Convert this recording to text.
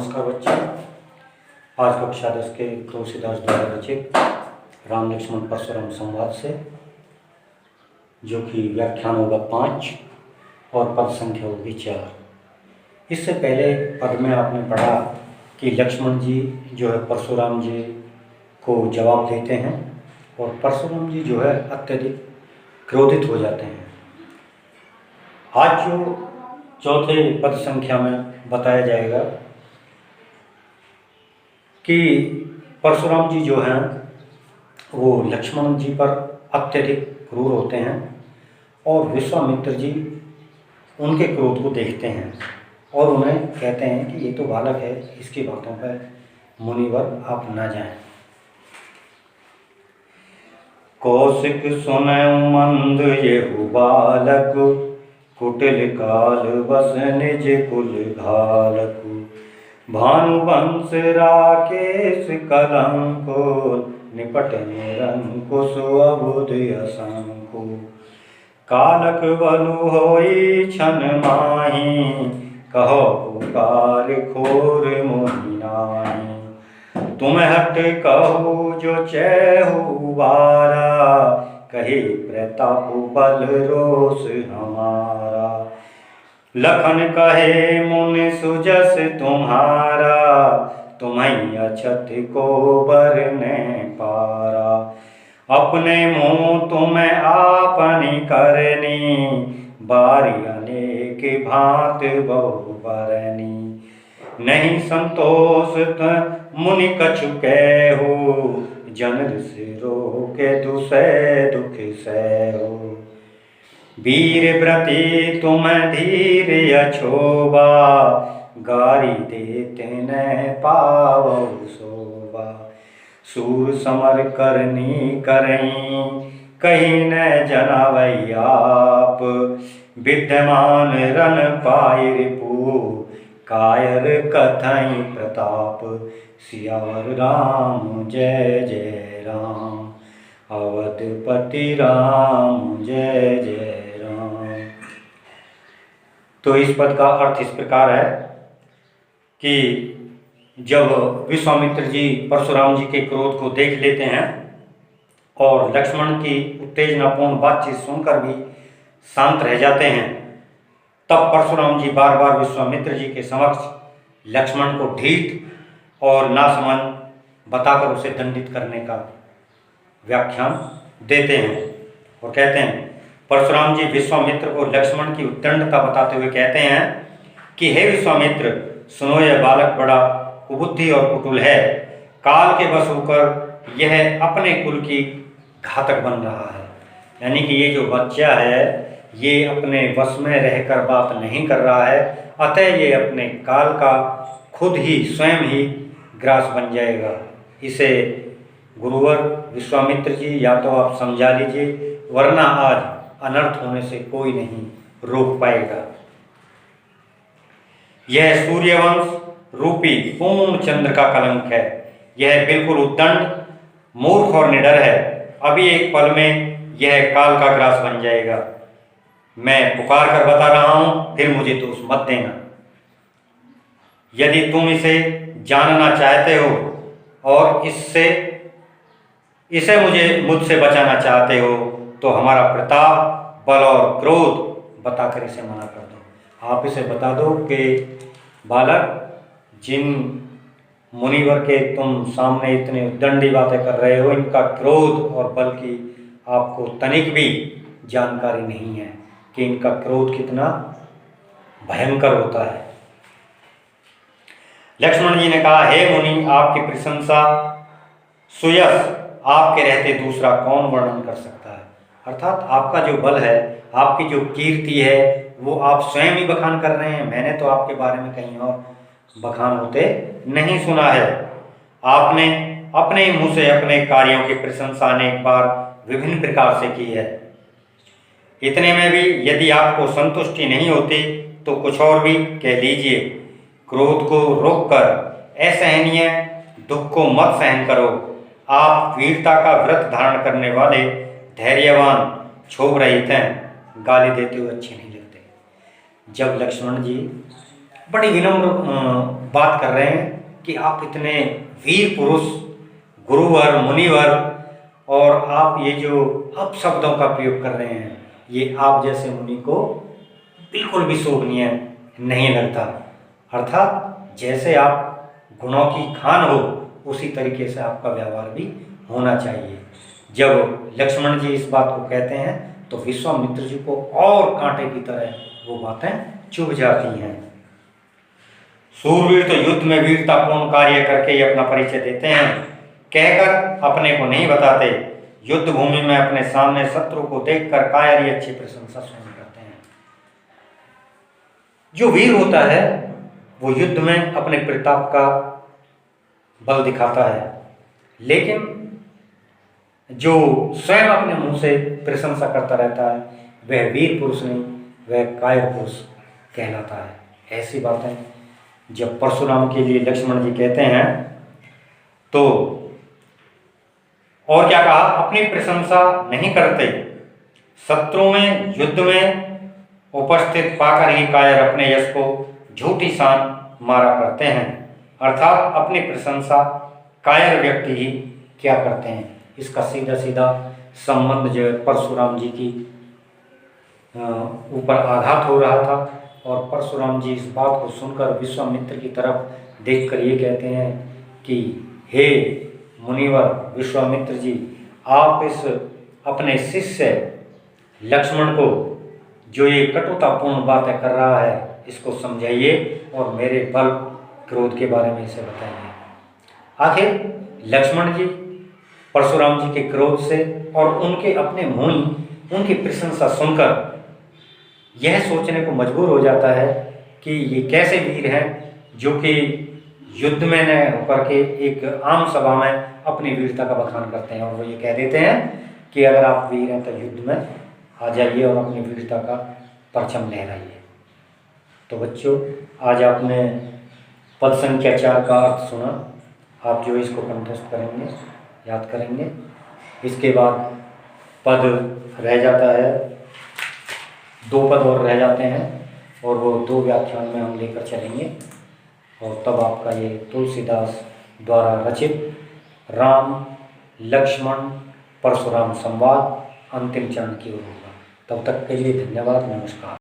नमस्कार बच्चे। आज कक्षा 10 के तुलसीदास द्वारा रचित राम लक्ष्मण परशुराम संवाद से, जो कि व्याख्यान होगा 5 और पद संख्या होगी 4। इससे पहले पद में आपने पढ़ा कि लक्ष्मण जी जो है परशुराम जी को जवाब देते हैं और परशुराम जी जो है अत्यधिक क्रोधित हो जाते हैं। आज जो चौथे पद संख्या में बताया जाएगा कि परशुराम जी जो हैं वो लक्ष्मण जी पर अत्यधिक क्रूर होते हैं और विश्वामित्र जी उनके क्रोध को देखते हैं और उन्हें कहते हैं कि ये तो बालक है, इसकी बातों पर मुनिवर आप न जाएं। कौशिक सुनयु मंद येहु बालक, कुटिल काल बस निज कुल घालकु। भानुवंश राकेश कलंको, निपट निरंकुश अबुध असंको। कालक बलु होई छन माही, कहो पुकार खोर मोहि नाहि। तुम हट कहु जो चेहु बारा, कहे प्रताप बल रोष हमारा। लखन कहे मुनि सुजस तुम्हारा, तुम्हें अछत को बरने पारा। अपने मुँह तुम्हें आपनी करनी, बारी अनेक भांत बहु बरनी। नहीं संतोष मुनि कछु कहो, जनर सिरो के दुसै दुख सहो। वीर व्रती तुम धीर अछोबा, गारी देते न पावो शोभा। सूर समर करनी करई, कहीं न जनावई आप। विद्यमान रन पाई रिपु, कायर कथई प्रताप। सियावर राम जय जय राम, अवधपति राम जय जय राम। तो इस पद का अर्थ इस प्रकार है कि जब विश्वामित्र जी परशुराम जी के क्रोध को देख लेते हैं और लक्ष्मण की उत्तेजनापूर्ण बातचीत सुनकर भी शांत रह जाते हैं, तब परशुराम जी बार बार विश्वामित्र जी के समक्ष लक्ष्मण को ढीठ और नासमझ बताकर उसे दंडित करने का व्याख्यान देते हैं और कहते हैं, परशुराम जी विश्वामित्र को लक्ष्मण की उद्दंडता बताते हुए कहते हैं कि हे विश्वामित्र, सुनो, यह बालक बड़ा कुबुद्धि और कुटिल है। काल के वश होकर यह अपने कुल की घातक बन रहा है। यानी कि ये जो बच्चा है ये अपने वश में रहकर बात नहीं कर रहा है, अतः ये अपने काल का खुद ही स्वयं ही ग्रास बन जाएगा। इसे गुरुवर विश्वामित्र जी या तो आप समझा लीजिए, वरना आज अनर्थ होने से कोई नहीं रोक पाएगा। यह सूर्यवंश रूपी पूर्ण चंद्र का कलंक है। यह बिल्कुल उद्दंड, मूर्ख और निडर है। अभी एक पल में यह काल का ग्रास बन जाएगा। मैं पुकार कर बता रहा हूं, फिर मुझे दोष मत देना। यदि तुम इसे जानना चाहते हो और इसे मुझसे बचाना चाहते हो, तो हमारा प्रताप, बल और क्रोध बताकर इसे मना कर दो। आप इसे बता दो कि बालक, जिन मुनिवर के तुम सामने इतने उद्दंडी बातें कर रहे हो, इनका क्रोध और बल की आपको तनिक भी जानकारी नहीं है कि इनका क्रोध कितना भयंकर होता है। लक्ष्मण जी ने कहा, हे मुनि, आपकी प्रशंसा सुयश आपके रहते दूसरा कौन वर्णन कर सकता है। अर्थात आपका जो बल है, आपकी जो कीर्ति है, वो आप स्वयं ही बखान कर रहे हैं। मैंने तो आपके बारे में कहीं और बखान होते नहीं सुना है। आपने अपने मुंह से अपने कार्यों की प्रशंसा अनेक बार विभिन्न प्रकार से की है। इतने में भी यदि आपको संतुष्टि नहीं होती तो कुछ और भी कह लीजिए। क्रोध को रोककर असहनीय दुख को मत सहन करो। आप वीरता का व्रत धारण करने वाले धैर्यवान क्षोभ रहित हैं। गाली देते हुए अच्छे नहीं लगते। जब लक्ष्मण जी बड़ी विनम्र बात कर रहे हैं कि आप इतने वीर पुरुष, गुरुवर, मुनिवर, और आप ये जो अपशब्दों का प्रयोग कर रहे हैं, ये आप जैसे मुनि को बिल्कुल भी शोभनीय नहीं लगता। अर्थात जैसे आप गुणों की खान हो, उसी तरीके से आपका व्यवहार भी होना चाहिए। जब लक्ष्मण जी इस बात को कहते हैं तो विश्वामित्र जी को और कांटे की तरह वो बातें चुभ जाती हैं। सूरवीर तो युद्ध में वीरतापूर्ण कार्य करके ही अपना परिचय देते हैं, कहकर अपने को नहीं बताते। युद्ध भूमि में अपने सामने शत्रु को देखकर कायर ही अच्छी प्रशंसा स्वयं करते हैं। जो वीर होता है वो युद्ध में अपने प्रताप का बल दिखाता है, लेकिन जो स्वयं अपने मुंह से प्रशंसा करता रहता है वह वीर पुरुष नहीं, वह कायर पुरुष कहलाता है। ऐसी बातें जब परशुराम के लिए लक्ष्मण जी कहते हैं तो और क्या कहा, अपनी प्रशंसा नहीं करते, शत्रु में युद्ध में उपस्थित पाकर ही कायर अपने यश को झूठी शान मारा करते हैं। अर्थात अपनी प्रशंसा कायर व्यक्ति ही क्या करते हैं। इसका सीधा सीधा संबंध जो है परशुराम जी की ऊपर आघात हो रहा था, और परशुराम जी इस बात को सुनकर विश्वामित्र की तरफ देखकर ये कहते हैं कि हे मुनिवर विश्वामित्र जी, आप इस अपने शिष्य लक्ष्मण को जो ये कटुतापूर्ण बातें कर रहा है इसको समझाइए और मेरे बल क्रोध के बारे में इसे बताइए। आखिर लक्ष्मण जी परशुराम जी के क्रोध से और उनके अपने मुनि उनकी प्रशंसा सुनकर यह सोचने को मजबूर हो जाता है कि ये कैसे वीर हैं जो कि युद्ध में न होकर के एक आम सभा में अपनी वीरता का बखान करते हैं, और वो ये कह देते हैं कि अगर आप वीर हैं तो युद्ध में आ जाइए और अपनी वीरता का परचम लहराइए। तो बच्चों, आज आपने पद संख्या 4 का अर्थ सुना। आप जो इसको कंठस्थ करेंगे, याद करेंगे। इसके बाद पद रह जाता है, 2 पद और रह जाते हैं, और वो 2 व्याख्यान में हम लेकर चलेंगे, और तब आपका ये तुलसीदास द्वारा रचित राम लक्ष्मण परशुराम संवाद अंतिम चरण की ओर होगा। तब तक के लिए धन्यवाद, नमस्कार।